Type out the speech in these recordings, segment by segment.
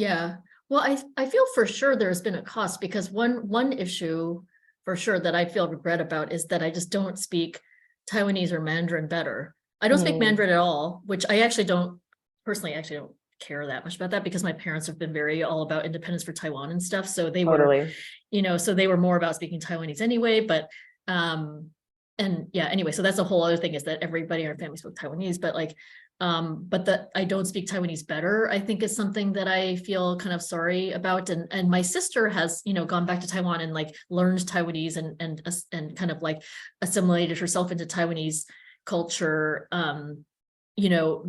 Yeah. Well, I feel for sure there's been a cost because one issue for sure that I feel regret about is that I just don't speak Taiwanese or Mandarin better. I don't speak Mm, Mandarin at all, which I actually don't personally actually don't care that much about that because my parents have been very all about independence for Taiwan and stuff. So they were, totally. so they were more about speaking Taiwanese anyway, but and yeah, anyway, so that's a whole other thing is that everybody in our family spoke Taiwanese, but like but that I don't speak Taiwanese better, I think is something that I feel kind of sorry about. And my sister has, gone back to Taiwan and like learned Taiwanese and kind of like assimilated herself into Taiwanese culture,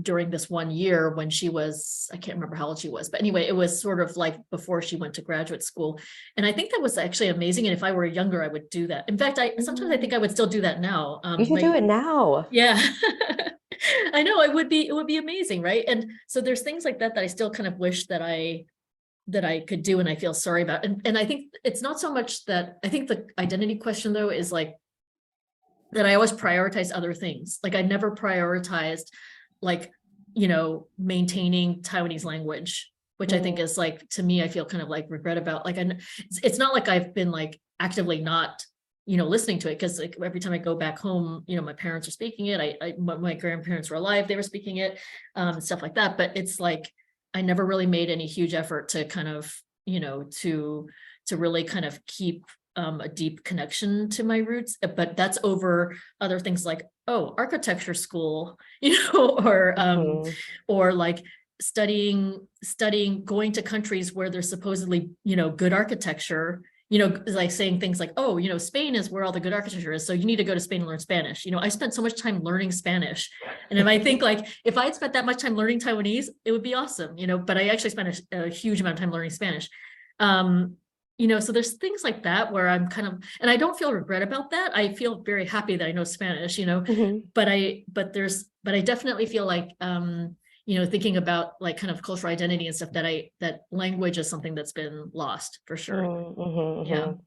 during this 1 year when she was, I can't remember how old she was, but anyway, it was sort of like before she went to graduate school. And I think that was actually amazing. And if I were younger, I would do that. In fact, I sometimes I think I would still do that now. You should do it now. Yeah. I know it would be amazing, right? And so there's things like that that I still kind of wish that I could do and I feel sorry about. And I think it's not so much that I think the identity question though is like that I always prioritize other things. Like I never prioritized like, maintaining Taiwanese language, which I think Mm, is like, to me, I feel kind of like regret about like, it's not like I've been like actively not, listening to it. Cause like every time I go back home, my parents are speaking it. My grandparents were alive, they were speaking it, stuff like that. But it's like, I never really made any huge effort to kind of, to really kind of keep a deep connection to my roots, but that's over other things like, oh, architecture school, mhm. or like studying, going to countries where there's supposedly, good architecture, like saying things like, oh, Spain is where all the good architecture is. So you need to go to Spain and learn Spanish. I spent so much time learning Spanish. And if I think like, if I had spent that much time learning Taiwanese, it would be awesome, but I actually spent a huge amount of time learning Spanish. Um, so there's things like that where I'm kind of, and I don't feel regret about that. I feel very happy that I know Spanish, Mhm. but I definitely feel like, thinking about like kind of cultural identity and stuff that language is something that's been lost for sure. Mm, mhm, Yeah. mhm.